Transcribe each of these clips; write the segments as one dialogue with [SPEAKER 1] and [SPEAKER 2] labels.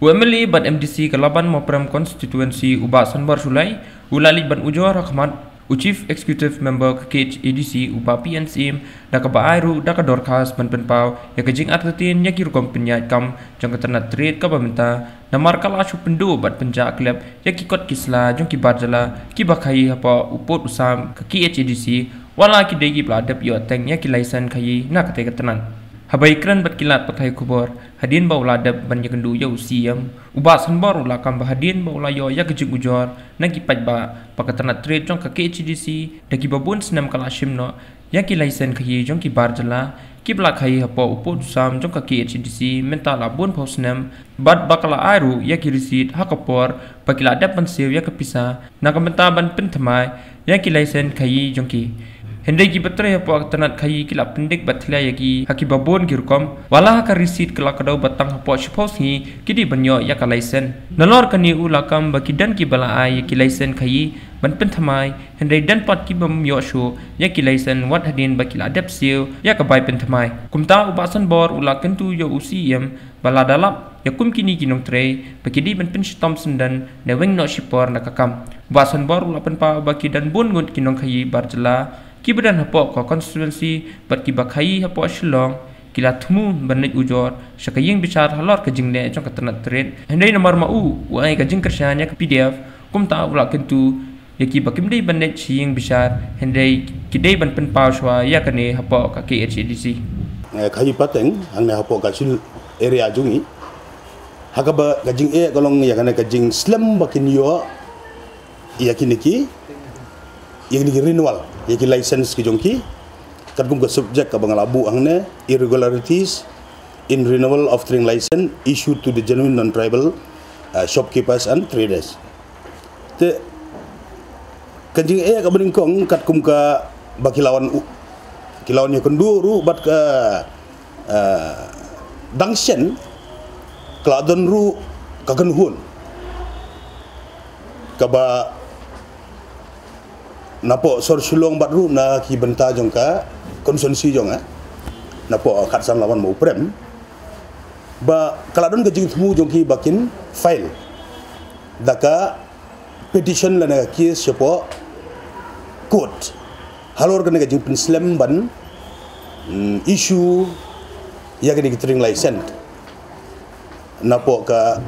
[SPEAKER 1] UMLA ban MDC Kalaban Mopram Constituency Uba Sanbar Sulai Ulali ban Ujor Rahmat Chief Executive Member KH ADC Uba PNCM Daka Airu Daka Dorkas ban penpau ya kejing atletin ya kirukom penyat kam jang keternat trade ka bamenta namar kala asu pendu bat penja klub ya kikot kisla jong kibarjala kibakai apa upot usam ke KH ADC wala ki degi bladap yo teng ya ki license khai na kate ketenan Habai kran bat kilat pakai kubur hadin baula dab ban yakendu ya usiam uba sanbar ula kam bahadin baula yo ya kejing ujor nagi pat ba pakatana trade jong ka KHDC dagi babun senam kala shimno ya ki license khai jong ki barjala ki bla khai hapo upod sam jong ka KHDC mental abun posnam bat bakala airu ya ki receipt hakapor pakila dab ban sew ya kapisa nakamenta ban penthamai ya ki license khai jong ki Hendai ki betre ya puak tenat kai kilap pendek batla yagi haki babon girkom wala ka receipt kala kadau batang hapo shipos ni kidi banyo ya ka license nalor kani ulakam bakidan ki bala ai ki license kai ban penthamai hendai dan pat ki bam yo shu ya ki license wat hadin bakila adap siu ya ka bai penthamai kumta ubasan bor ulakan tu yo usiem bala dalap ya kum kini kinong tre bakidi ban pen stom sendan neweng no shipor nakakam ubasan bor ulapan pa bakidan bun ngut kinong kai barjala Kibadan hapo ko constituency bat kibakai hapo Shillong kila thumu banit ujor sakaying bicar halor kajingne jong katanat trade hendai nomor mau wai kajing kersyanya ke PDF kumta ula kentu yaki bakimdei banit siying bicar hendai kidei ban pen pauswa ya kane hapo ka KHDC
[SPEAKER 2] kai pateng hangne hapo kasil area jungi hakaba kajing kolong ya kane kajing slam bakin yo yakiniki yang di renewal yaki license ki jongki kadung ke subjek ka bangalabu angne irregularities in renewal of trading license issued to the genuine non-tribal shopkeepers and traders te kanjing ka beningkong kadkum ka bakilawan kilawan yang kenduru bat ka dangshen kladon ru kagenhun kaba napo sor sulong batru na ki benta jong ka konsumsi jong napo katsan lawan mau prem ba kaladon gajing temu jong ki bakin file daka petition lana ki sepo court halor gane gajing penslam ban issue ya gane trading license napo ka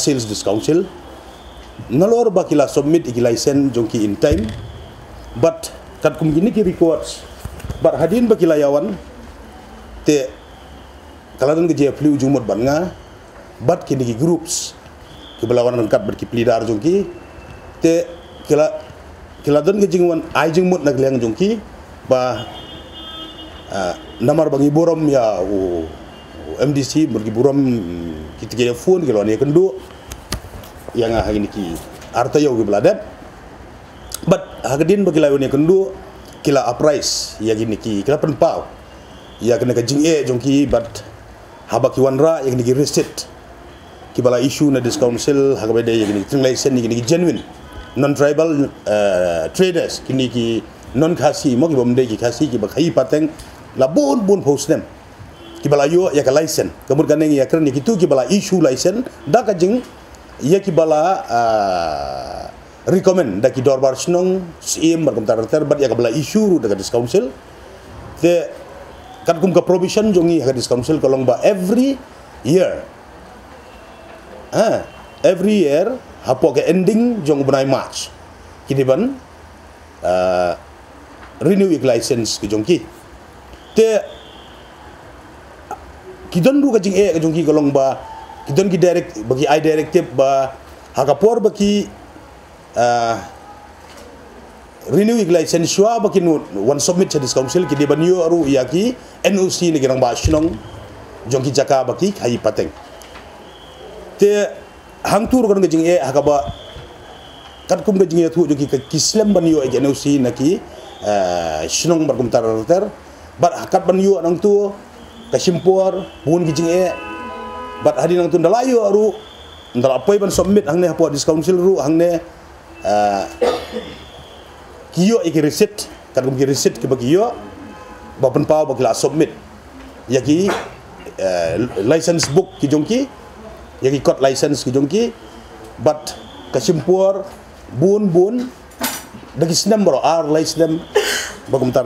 [SPEAKER 2] sales council nalor bakila submit iki license jongki in time but kat kum gini ki records but hadin bakila yawan te kaladan ge jepli ujumot banga but kini ki groups ke belawan kat berki plidar jongki te kaladan ge jingwan ai jingmut nagliang jongki ba namar bangi borom ya MDC berki borom kitige phone ke lone kendo yang hari ini ki arta yo gebladap but hagedin bagi lawan yang kendu kila uprise ya gini ki kila penpau ya kena kajing jongki but habaki wanra yang ni reset ki bala issue na this council hagabede yang ni license ni genuine non tribal traders kini ki non khasi mo ki bomde ki khasi ki bakai pateng la bon postem ki bala yo ya ka license kemudian yang ya keren ki tu ki bala issue license da kajing ia kibala recommend daki dorbar snong sim berkomentar terbat ya kabala issue dekat dis council te kan kum ka provision jongi ha dis council kolong ba every year hapo ke ending jong bunai march kidiban renew license ke jongki te kidon ru ka jing ke jongki kolong ba kidon ki direct bagi I directive ba hakapor bagi renew license shwa bagi one submit to this council ki de banyo aru yaki NOC ni girang ba shnong jongki jaka bagi kai pateng te hangtur kan gajing hakaba kat kum gajing tu jongki kislam banyo NOC naki shnong barkum tar bat hakat banyo nang tu kasimpor bun gajing bat hadin nang tunda layo aru ndal apoy ban submit hangne hapo dis council ru hangne kiyo iki receipt kadum ki receipt ki bagiyo ba pen pau bagila submit yaki license book ki jongki yang ikut license ki jongki but kasimpur bun dagi senam bro ar license bagum tar